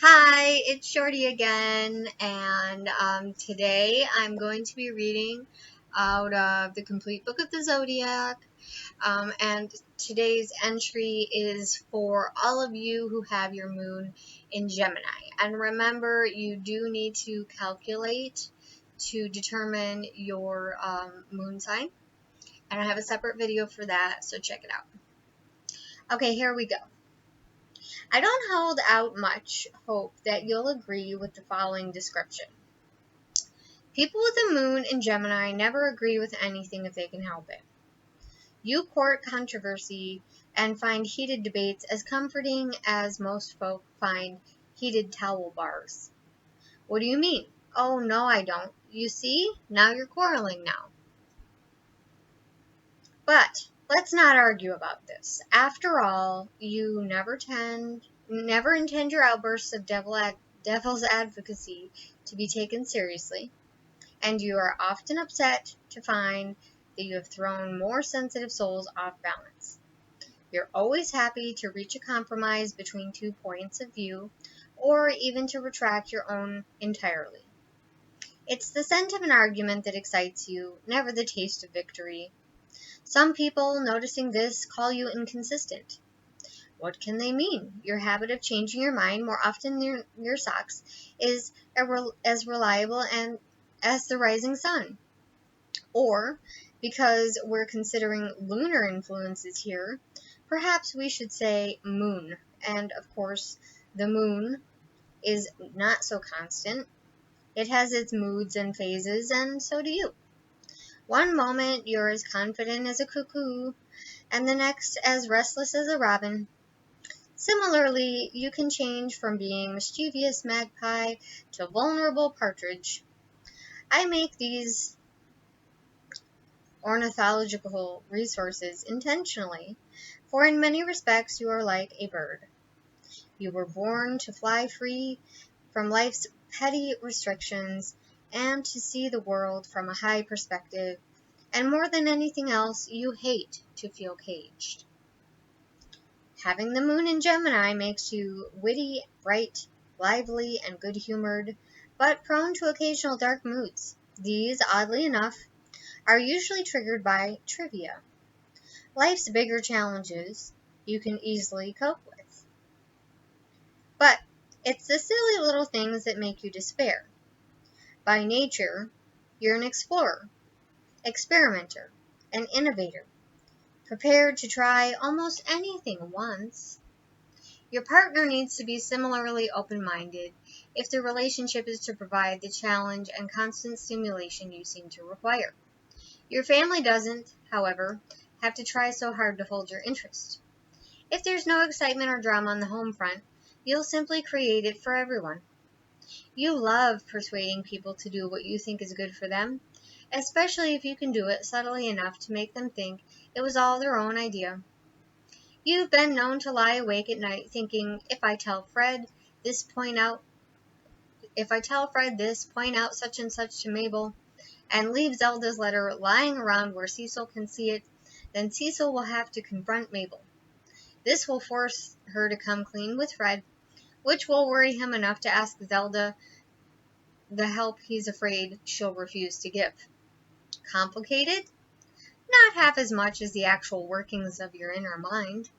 Hi, it's Shorty again, and today I'm going to be reading out of the complete book of the Zodiac. And today's entry is for all of you who have your moon in Gemini. And remember, you do need to calculate to determine your moon sign. And I have a separate video for that, so check it out. Okay, here we go. I don't hold out much hope that you'll agree with the following description. People with the moon in Gemini never agree with anything if they can help it. You court controversy and find heated debates as comforting as most folk find heated towel bars. What do you mean? Oh, no, I don't. You see? Now you're quarreling now. But let's not argue about this. After all, you never intend your outbursts of devil's advocacy to be taken seriously, and you are often upset to find that you have thrown more sensitive souls off balance. You're always happy to reach a compromise between two points of view, or even to retract your own entirely. It's the scent of an argument that excites you, never the taste of victory. Some people, noticing this, call you inconsistent. What can they mean? Your habit of changing your mind more often than your socks is as reliable and as the rising sun. Or, because we're considering lunar influences here, perhaps we should say moon. And of course, the moon is not so constant. It has its moods and phases, and so do you. One moment you're as confident as a cuckoo, and the next as restless as a robin. Similarly, you can change from being mischievous magpie to vulnerable partridge. I make these ornithological resources intentionally, for in many respects you are like a bird. You were born to fly free from life's petty restrictions and to see the world from a high perspective, and more than anything else, you hate to feel caged. Having the moon in Gemini makes you witty, bright, lively, and good-humored, but prone to occasional dark moods. These, oddly enough, are usually triggered by trivia. Life's bigger challenges you can easily cope with. But it's the silly little things that make you despair. By nature, you're an explorer, experimenter, an innovator, prepared to try almost anything once. Your partner needs to be similarly open-minded if the relationship is to provide the challenge and constant stimulation you seem to require. Your family doesn't, however, have to try so hard to hold your interest. If there's no excitement or drama on the home front, you'll simply create it for everyone. You love persuading people to do what you think is good for them, especially if you can do it subtly enough to make them think it was all their own idea. You've been known to lie awake at night thinking, if I tell Fred this, point out such and such to Mabel, and leave Zelda's letter lying around where Cecil can see it, then Cecil will have to confront Mabel. This will force her to come clean with Fred, which will worry him enough to ask Zelda the help he's afraid she'll refuse to give. Complicated? Not half as much as the actual workings of your inner mind.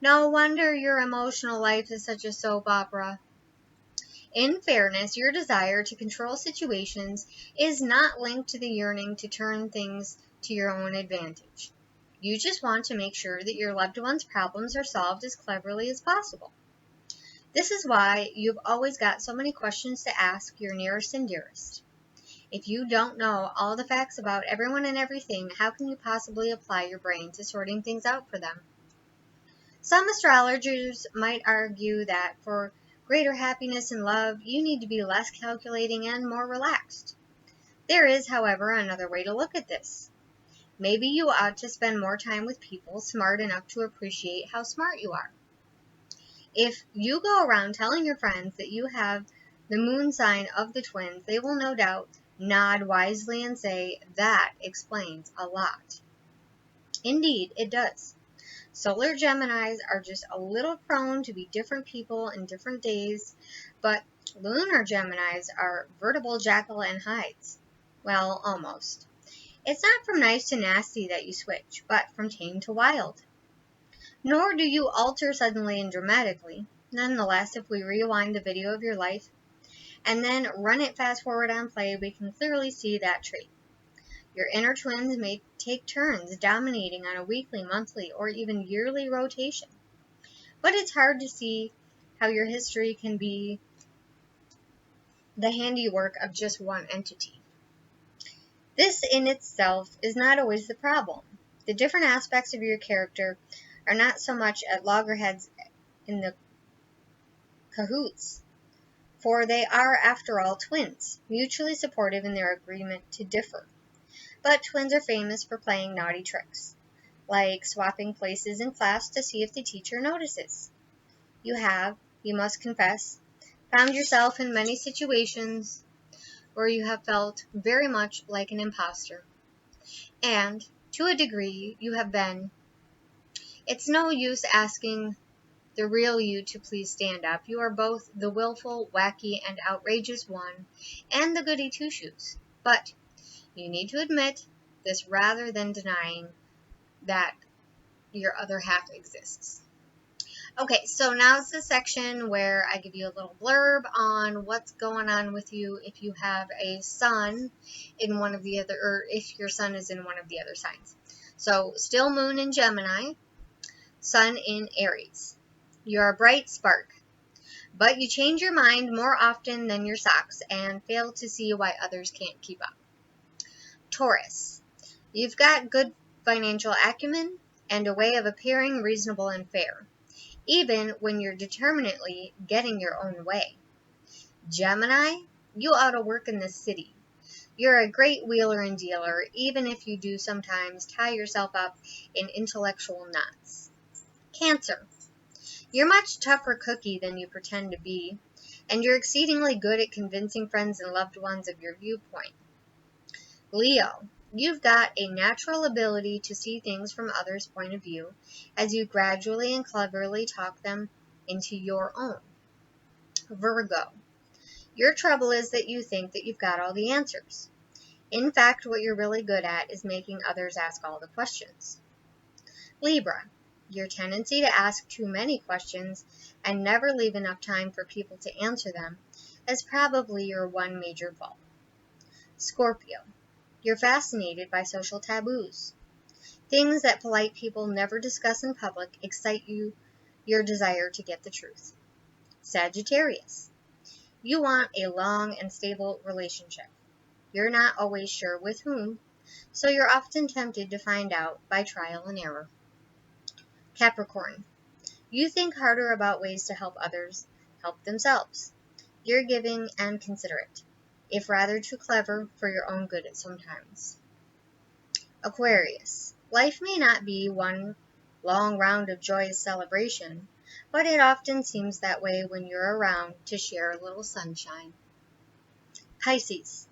No wonder your emotional life is such a soap opera. In fairness, your desire to control situations is not linked to the yearning to turn things to your own advantage. You just want to make sure that your loved one's problems are solved as cleverly as possible. This is why you've always got so many questions to ask your nearest and dearest. If you don't know all the facts about everyone and everything, how can you possibly apply your brain to sorting things out for them? Some astrologers might argue that for greater happiness and love, you need to be less calculating and more relaxed. There is, however, another way to look at this. Maybe you ought to spend more time with people smart enough to appreciate how smart you are. If you go around telling your friends that you have the moon sign of the twins, they will no doubt nod wisely and say, that explains a lot. Indeed, it does. Solar Geminis are just a little prone to be different people in different days, but lunar Geminis are veritable Jekyll and Hydes. Well, almost. It's not from nice to nasty that you switch, but from tame to wild. Nor do you alter suddenly and dramatically. Nonetheless, if we rewind the video of your life and then run it fast forward on play, we can clearly see that trait. Your inner twins may take turns dominating on a weekly, monthly, or even yearly rotation. But it's hard to see how your history can be the handiwork of just one entity. This in itself is not always the problem. The different aspects of your character are not so much at loggerheads in the cahoots, for they are, after all, twins, mutually supportive in their agreement to differ. But twins are famous for playing naughty tricks, like swapping places in class to see if the teacher notices. You have, you must confess, found yourself in many situations where you have felt very much like an imposter. And, to a degree, you have been. It's no use asking the real you to please stand up. You are both the willful, wacky, and outrageous one, and the goody two-shoes. But you need to admit this rather than denying that your other half exists. Okay, so now it's the section where I give you a little blurb on what's going on with you if you have a sun in one of the other, or if your sun is in one of the other signs. So, still moon in Gemini, sun in Aries. You're a bright spark, but you change your mind more often than your socks and fail to see why others can't keep up. Taurus. You've got good financial acumen and a way of appearing reasonable and fair, even when you're determinedly getting your own way. Gemini, you ought to work in the city. You're a great wheeler and dealer, even if you do sometimes tie yourself up in intellectual knots. Cancer, you're much tougher cookie than you pretend to be, and you're exceedingly good at convincing friends and loved ones of your viewpoint. Leo, you've got a natural ability to see things from others' point of view as you gradually and cleverly talk them into your own. Virgo, your trouble is that you think that you've got all the answers. In fact, what you're really good at is making others ask all the questions. Libra, your tendency to ask too many questions and never leave enough time for people to answer them is probably your one major fault. Scorpio, you're fascinated by social taboos. Things that polite people never discuss in public excite your desire to get the truth. Sagittarius, you want a long and stable relationship. You're not always sure with whom, so you're often tempted to find out by trial and error. Capricorn, you think harder about ways to help others help themselves. You're giving and considerate, if rather too clever for your own good at sometimes. Aquarius, life may not be one long round of joyous celebration, but it often seems that way when you're around to share a little sunshine. Pisces,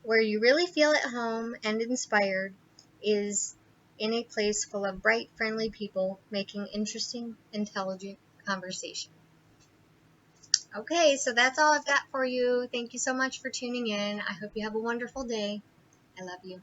where you really feel at home and inspired is in a place full of bright, friendly people making interesting, intelligent conversation. Okay, so that's all I've got for you. Thank you so much for tuning in. I hope you have a wonderful day. I love you.